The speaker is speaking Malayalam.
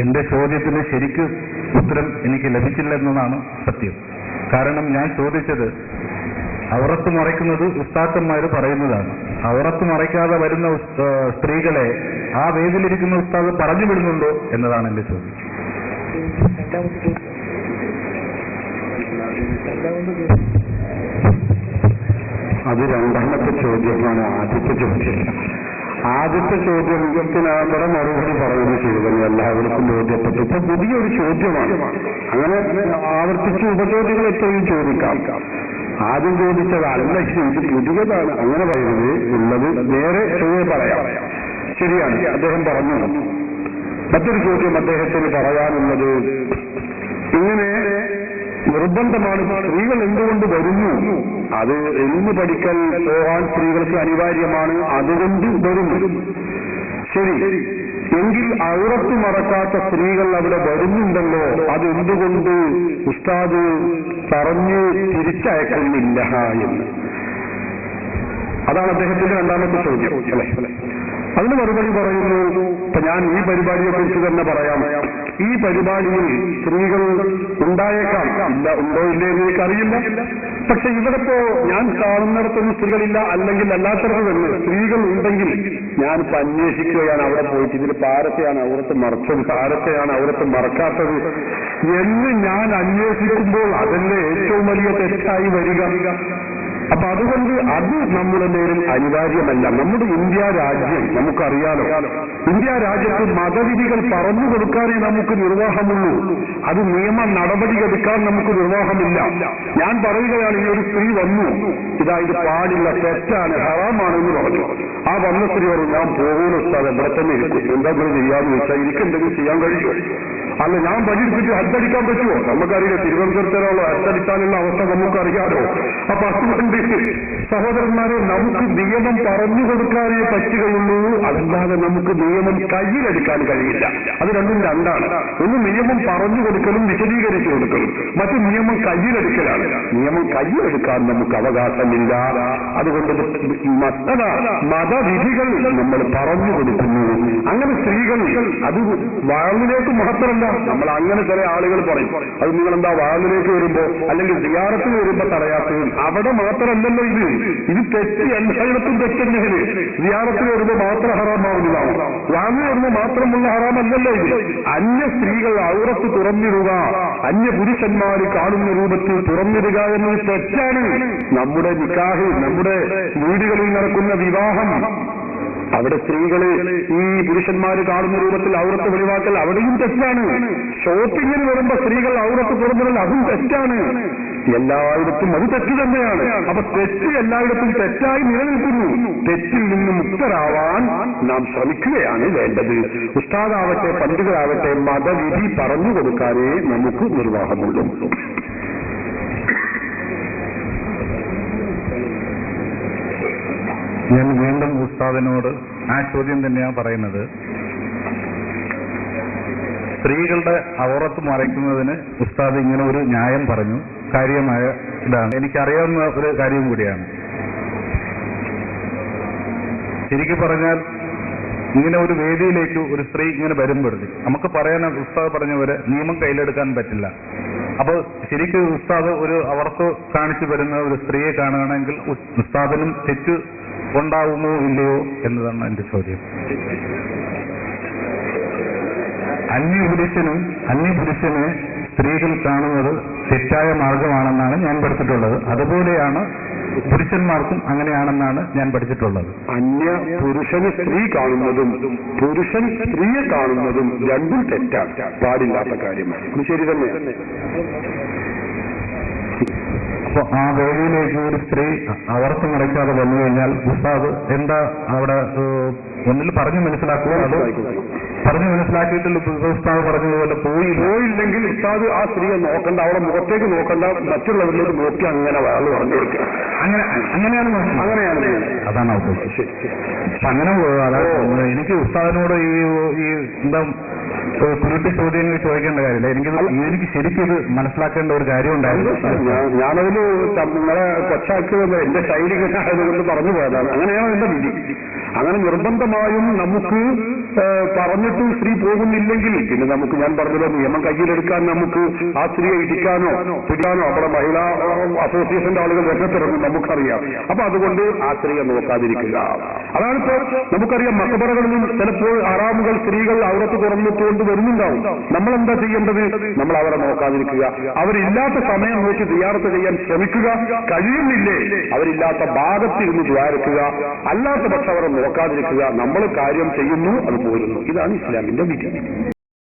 എന്റെ ചോദ്യത്തിന് ശരിക്കും ഉത്തരം എനിക്ക് ലഭിച്ചില്ലെന്നതാണ് സത്യം. കാരണം ഞാൻ ചോദിച്ചത് ഔറത്ത് മറയ്ക്കുന്നത് ഉസ്താദന്മാർ പറയുന്നതാണ്. ഔറത്ത് മറയ്ക്കാതെ വരുന്ന സ്ത്രീകളെ ആ വേദിയിലിരിക്കുന്ന ഉസ്താദ് പറഞ്ഞു വിടുന്നുണ്ടോ എന്നതാണ് എന്റെ ചോദ്യം. അത് രണ്ടാമത്തെ ചോദ്യമാണ്. ആദ്യത്തെ ചോദ്യത്തിനാകെ മറുപടി പറയുന്ന ചെയ്തത് എല്ലാവർക്കും ബോധ്യപ്പെട്ടു. ഇപ്പൊ പുതിയൊരു ചോദ്യമാണ്. അങ്ങനെ ആവർത്തിച്ച് ഉപചോദ്യങ്ങൾ എത്രയും ചോദിക്കാം. ആദ്യം ചോദിച്ചതല്ല, ഇത് പുതിയതാണ് അങ്ങനെ പറയുന്നത് ഉള്ളത് നേരെ ചൊവ്വേ പറയാം. ശരിയാണ്, അദ്ദേഹം പറഞ്ഞു. മറ്റൊരു ചോദ്യം അദ്ദേഹത്തിന് പറയാനുള്ളത്, ഇങ്ങനെ നിർബന്ധമാണ്, സ്ത്രീകൾ എന്തുകൊണ്ട് വരുന്നു? അത് എന്ന് പഠിക്കൽ പോകാൻ സ്ത്രീകൾക്ക് അനിവാര്യമാണ്, അതുകൊണ്ട് വരുന്നു. ശരി, എങ്കിൽ ഔറത്ത് മറക്കാത്ത സ്ത്രീകൾ അവിടെ വരുന്നുണ്ടല്ലോ, അതെന്തുകൊണ്ട് ഉസ്താദ് പറഞ്ഞ് തിരിച്ചയക്കുന്നില്ല എന്ന്? അതാണ് അദ്ദേഹത്തിന്റെ രണ്ടാമത്തെ ചോദ്യം അല്ലെ. അതിന് മറുപടി പറയുന്നു. ഇപ്പൊ ഞാൻ ഈ പരിപാടിയെ കുറിച്ച് തന്നെ പറയാം. ഈ പരിപാടിയിൽ സ്ത്രീകൾ ഉണ്ടായേക്കാം, ഉണ്ടോ ഇല്ലേ എന്ന് എനിക്കറിയില്ല. പക്ഷെ ഇവിടെപ്പോ ഞാൻ കാണുന്നിടത്തൊന്നും സ്ത്രീകളില്ല, അല്ലെങ്കിൽ അല്ലാത്തവർക്ക് തന്നെ സ്ത്രീകൾ ഉണ്ടെങ്കിൽ ഞാനിപ്പോ അന്വേഷിക്കുകയാണ് അവിടെ പോയിട്ട് ഇതിൽ ആരൊക്കെയാണ് ഔറത്ത് മറച്ചത്, ആരൊക്കെയാണ് ഔറത്ത് മറക്കാത്തത് എന്ന് ഞാൻ അന്വേഷിക്കുമ്പോൾ അതല്ലേ ഏറ്റവും വലിയ തെറ്റായി വരിക. അപ്പൊ അതുകൊണ്ട് അത് നമ്മുടെ മേലിൽ അനിവാര്യമല്ല. നമ്മുടെ ഇന്ത്യ രാജ്യം നമുക്കറിയാലോ, ഇന്ത്യ രാജ്യത്ത് മതവിധികൾ പറഞ്ഞു കൊടുക്കാനേ നമുക്ക് നിർവാഹമുള്ളൂ. അത് നിയമ നടപടിയെടുക്കാൻ നമുക്ക് നിർവാഹമില്ല. ഞാൻ പറയുകയാണ്, ഈ ഒരു സ്ത്രീ വന്നു, ഇത് പാടില്ല, തെറ്റാണ്, ഹറാമാണെന്ന് പറഞ്ഞു. ആ വന്ന സ്ത്രീ പറഞ്ഞു, ഞാൻ പോകുന്ന ഉസ്താദ് ഇവിടെ തന്നെ ഇരിക്കും, എന്തെങ്കിലും ചെയ്യാമെന്ന് വെച്ചാൽ എനിക്കെന്തെങ്കിലും ചെയ്യാൻ കഴിയുമോ? അല്ല, ഞാൻ പഠിച്ചിട്ട് ഹജ്ജടിക്കാൻ പറ്റുമോ? നമുക്കറിയില്ല, തിരുവനന്തപുരത്തിലുള്ള ഹജ്ജടിക്കാനുള്ള അവസ്ഥ നമുക്കറിയാലോ. അപ്പൊ അതുകൊണ്ട് സഹോദരന്മാരെ, നമുക്ക് നിയമം പറഞ്ഞു കൊടുക്കാനേ പറ്റുകയുള്ളൂ, അതല്ലാതെ നമുക്ക് നിയമം കയ്യിലെടുക്കാൻ കഴിയില്ല. അത് രണ്ടും രണ്ടാണ്. ഒന്ന് നിയമം പറഞ്ഞു കൊടുക്കലും വിശദീകരിച്ചു കൊടുക്കലും, മറ്റു നിയമം കയ്യിലെടുക്കലാണ്. നിയമം കയ്യിലെടുക്കാൻ നമുക്ക് അവകാശമില്ല. അതുകൊണ്ട് മതവിധികൾ നമ്മൾ പറഞ്ഞു കൊടുക്കുന്നു. അങ്ങനെ സ്ത്രീകൾ അത് വാളിലേക്ക് മാത്രമല്ല, നമ്മൾ അങ്ങനെ ചില ആളുകൾ പറയും, അത് നിങ്ങളെന്താ വാളിലേക്ക് വരുമ്പോ അല്ലെങ്കിൽ സിയാറത്തിന് വരുമ്പോ തടയാത്തത്, അവിടെ മാത്രമല്ലല്ലോ ഇത് തെറ്റ്, എല്ലായിടത്തും തെറ്റന്നെയാണ്. സിയാറത്തിന് വരുമ്പോ മാത്രം ഹറാമാവുന്നതാണ്, വാങ്ങി വരുമ്പോ മാത്രമുള്ള ഹറാമല്ലല്ലോ ഇത്. അന്യ സ്ത്രീകൾ ഔറത്ത് തുറന്നിടുക, അന്യ പുരുഷന്മാർ കാണുന്ന രൂപത്തിൽ തുറന്നിടുക എന്നത് തെറ്റാണ്. നമ്മുടെ നിക്കാഹ്, നമ്മുടെ വീടുകളിൽ നടക്കുന്ന വിവാഹം, അവിടെ സ്ത്രീകള് ഈ പുരുഷന്മാര് കാണുന്ന രൂപത്തിൽ ഔറത്ത് വെളിവാക്കൽ അവിടെയും തെറ്റാണ്. ഷോപ്പിങ്ങിന് വരുമ്പോ സ്ത്രീകൾ ഔറത്ത് തുറന്നിടൽ അതും തെറ്റാണ്. എല്ലായിടത്തും അത് തെറ്റ് തന്നെയാണ്. അപ്പൊ തെറ്റ് എല്ലായിടത്തും തെറ്റായി നിലനിൽക്കുന്നു. തെറ്റിൽ നിന്ന് മുക്തരാവാൻ നാം ശ്രമിക്കുകയാണ് വേണ്ടത്. ഉസ്താദാവട്ടെ പണ്ഡിതരാവട്ടെ മതവിധി പറഞ്ഞു കൊടുക്കാനേ നമുക്ക് നിർവാഹമുള്ളൂ. ഞാൻ വീണ്ടും ഉസ്താദിനോട് ആ ചോദ്യം തന്നെയാണ് പറയുന്നത്. സ്ത്രീകളുടെ ഔറത്ത് മറയ്ക്കുന്നതിന് ഉസ്താദ് ഇങ്ങനെ ഒരു ന്യായം പറഞ്ഞു, കാര്യമായ ഇതാണ്, എനിക്കറിയാവുന്ന ഒരു കാര്യം കൂടിയാണ്. ശരിക്കും പറഞ്ഞാൽ ഇങ്ങനെ ഒരു വേദിയിലേക്ക് ഒരു സ്ത്രീ ഇങ്ങനെ വരുമ്പോഴത്തേക്ക് നമുക്ക് പറയാൻ ഉസ്താദ് പറഞ്ഞ പോലെ നിയമം കയ്യിലെടുക്കാൻ പറ്റില്ല. അപ്പൊ ശരിക്കും ഉസ്താദ് ഒരു ഔറത്ത് കാണിച്ചു വരുന്ന ഒരു സ്ത്രീയെ കാണുകയാണെങ്കിൽ ഉസ്താദിനും തെറ്റ് ഉണ്ടാവുമോ ഇല്ലയോ എന്നതാണ് എന്റെ ചോദ്യം. അന്യപുരുഷനെ സ്ത്രീകൾ കാണുന്നത് തെറ്റായ മാർഗമാണെന്നാണ് ഞാൻ പഠിച്ചിട്ടുള്ളത്. അതുപോലെയാണ് പുരുഷന്മാർക്കും അങ്ങനെയാണെന്നാണ് ഞാൻ പഠിച്ചിട്ടുള്ളത്. അന്യ പുരുഷന് സ്ത്രീ കാണുന്നതും പുരുഷൻ സ്ത്രീയെ കാണുന്നതും രണ്ടും തെറ്റാണ്, പാടില്ലാത്ത കാര്യമാണ്. ശരി തന്നെ. അപ്പൊ ആ വേദിയിലേക്ക് ഒരു സ്ത്രീ ഔറത്ത് മറയ്ക്കാതെ വന്നു കഴിഞ്ഞാൽ ഉസ്താദ് എന്താ അവിടെ ഒന്നിൽ പറഞ്ഞു മനസ്സിലാക്കുക, അത് പറഞ്ഞു മനസ്സിലാക്കിയിട്ടില്ല ഉസ്താദ് പറഞ്ഞതുപോലെ പോയില്ലെങ്കിൽ ഉസ്താദ് ആ സ്ത്രീയെ നോക്കണ്ട, അവിടെ മുഖത്തേക്ക് നോക്കണ്ട, മറ്റുള്ളവരിലേക്ക് നോക്കി അങ്ങനെ വാള് പറഞ്ഞു കൊടുക്കുക. അങ്ങനെയാണ് അതാണ് ഉദ്ദേശിച്ചത്. അങ്ങനെ എനിക്ക് ഉസ്താദിനോട് ഈ എന്താ കുരുട്ടി ചോദ്യങ്ങൾ ചോദിക്കേണ്ട കാര്യമില്ല. എനിക്ക് ശരിക്കും ഇത് മനസ്സിലാക്കേണ്ട ഒരു കാര്യം ഉണ്ടായിരുന്നു. ഞാനതിന് നിങ്ങളെ കൊച്ചാക്കിയത് എന്റെ ശൈലികനായതുകൊണ്ട് പറഞ്ഞു പോയതാണ്. അങ്ങനെയാണ് എന്റെ വിധി. അങ്ങനെ നിർബന്ധമായും നമുക്ക് പറഞ്ഞിട്ട് സ്ത്രീ പോകുന്നില്ലെങ്കിൽ പിന്നെ നമുക്ക്, ഞാൻ പറഞ്ഞല്ലോ, നിയമം കയ്യിലെടുക്കാൻ നമുക്ക് ആ സ്ത്രീയെ ഇടിക്കാനോ പിടിക്കാനോ അവിടെ മഹിളാ അസോസിയേഷന്റെ ആളുകൾ രംഗത്തിറങ്ങും, നമുക്കറിയാം. അപ്പൊ അതുകൊണ്ട് ആ സ്ത്രീയെ നോക്കാതിരിക്കുക. അതാണിപ്പോ നമുക്കറിയാം, മക്കബറകളിലും ചിലപ്പോൾ ആറാമുകൾ സ്ത്രീകൾ അവിടത്ത് തുറന്നിട്ടുകൊണ്ട് വരുന്നുണ്ടാവും. നമ്മളെന്താ ചെയ്യേണ്ടത്? നമ്മൾ അവരെ നോക്കാതിരിക്കുക. അവരില്ലാത്ത സമയം നോക്കി സിയാറത്ത് ചെയ്യാൻ ശ്രമിക്കുക. കഴിയുന്നില്ലേ അവരില്ലാത്ത ഭാഗത്തിരുന്ന് ദ്വാരക്കുക. അല്ലാത്ത പക്ഷം അവരെ നോക്കാതിരിക്കുക. നമ്മൾ കാര്യം ചെയ്യുന്നു, അത് പോരുന്നു. ഇതാണ് ഇസ്ലാമിന്റെ വിധി.